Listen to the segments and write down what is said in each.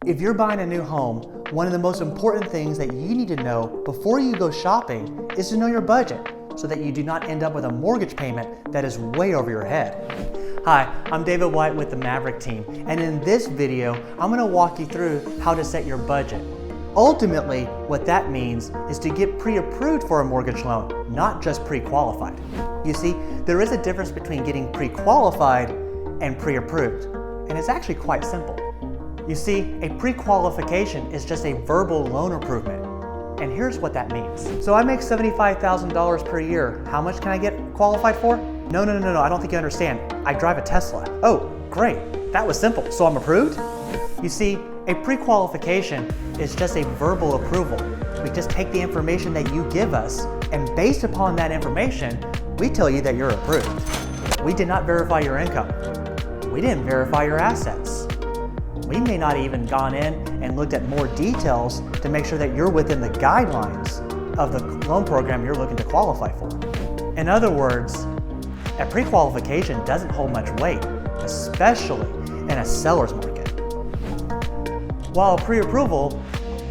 If you're buying a new home, one of the most important things that you need to know before you go shopping is to know your budget so that you do not end up with a mortgage payment that is way over your head. Hi, I'm David White with the Maverick team, and in this video, I'm going to walk you through how to set your budget. Ultimately, what that means is to get pre-approved for a mortgage loan, not just pre-qualified. You see, there is a difference between getting pre-qualified and pre-approved, and it's actually quite simple. You see, a pre-qualification is just a verbal loan approval, and here's what that means. So I make $75,000 per year. How much can I get qualified for? No, I don't think you understand. I drive a Tesla. Oh, great, that was simple. So I'm approved? You see, a pre-qualification is just a verbal approval. We just take the information that you give us, and based upon that information, we tell you that you're approved. We did not verify your income. We didn't verify your assets. We may not even gone in and looked at more details to make sure that you're within the guidelines of the loan program you're looking to qualify for. In other words, a pre-qualification doesn't hold much weight, especially in a seller's market. While a pre-approval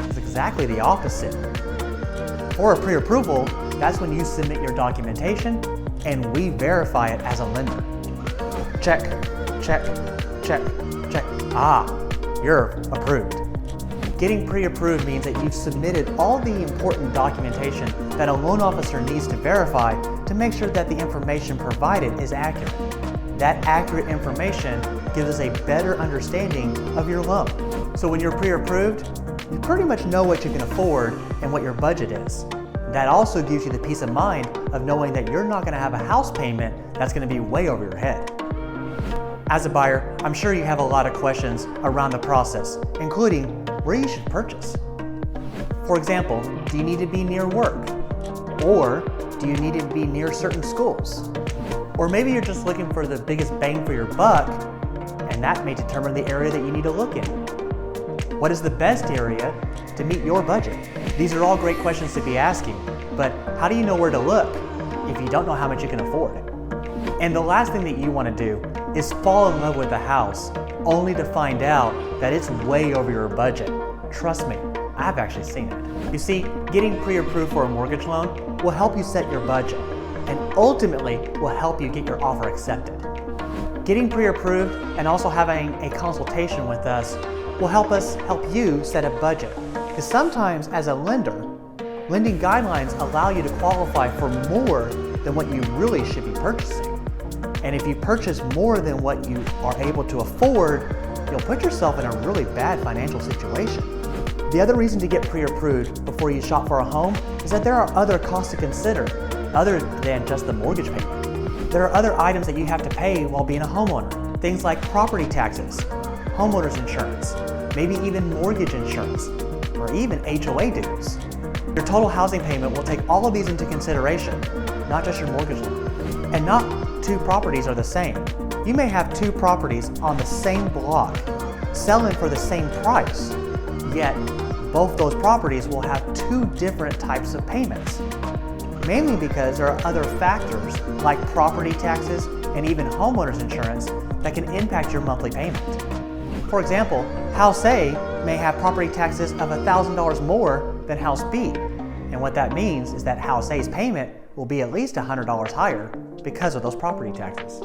is exactly the opposite. For a pre-approval, that's when you submit your documentation and we verify it as a lender. Check, check, check, check. You're approved. Getting pre-approved means that you've submitted all the important documentation that a loan officer needs to verify to make sure that the information provided is accurate. That accurate information gives us a better understanding of your loan. So when you're pre-approved, you pretty much know what you can afford and what your budget is. That also gives you the peace of mind of knowing that you're not going to have a house payment that's going to be way over your head. As a buyer, I'm sure you have a lot of questions around the process, including where you should purchase. For example, do you need to be near work? Or do you need to be near certain schools? Or maybe you're just looking for the biggest bang for your buck, and that may determine the area that you need to look in. What is the best area to meet your budget? These are all great questions to be asking, but how do you know where to look if you don't know how much you can afford? And the last thing that you want to do is fall in love with a house only to find out that it's way over your budget. Trust me, I've actually seen it. You see, getting pre-approved for a mortgage loan will help you set your budget and ultimately will help you get your offer accepted. Getting pre-approved and also having a consultation with us will help you set a budget. Because sometimes as a lender, lending guidelines allow you to qualify for more than what you really should be purchasing. And if you purchase more than what you are able to afford, you'll put yourself in a really bad financial situation. The other reason to get pre-approved before you shop for a home is that there are other costs to consider other than just the mortgage payment. There are other items that you have to pay while being a homeowner. Things like property taxes, homeowner's insurance, maybe even mortgage insurance, or even HOA dues. Your total housing payment will take all of these into consideration, not just your mortgage loan. And not two properties are the same. You may have two properties on the same block, selling for the same price, yet both those properties will have two different types of payments. Mainly because there are other factors like property taxes and even homeowner's insurance that can impact your monthly payment. For example, House A may have property taxes of $1,000 more than House B. And what that means is that House A's payment will be at least $100 higher because of those property taxes.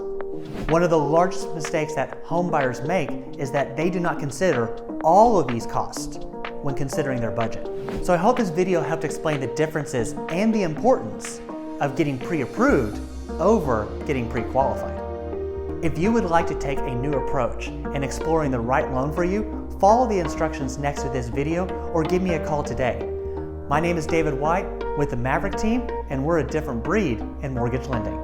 One of the largest mistakes that home buyers make is that they do not consider all of these costs when considering their budget. So I hope this video helped explain the differences and the importance of getting pre-approved over getting pre-qualified. If you would like to take a new approach in exploring the right loan for you, follow the instructions next to this video or give me a call today. My name is David White with the Maverick team, and we're a different breed in mortgage lending.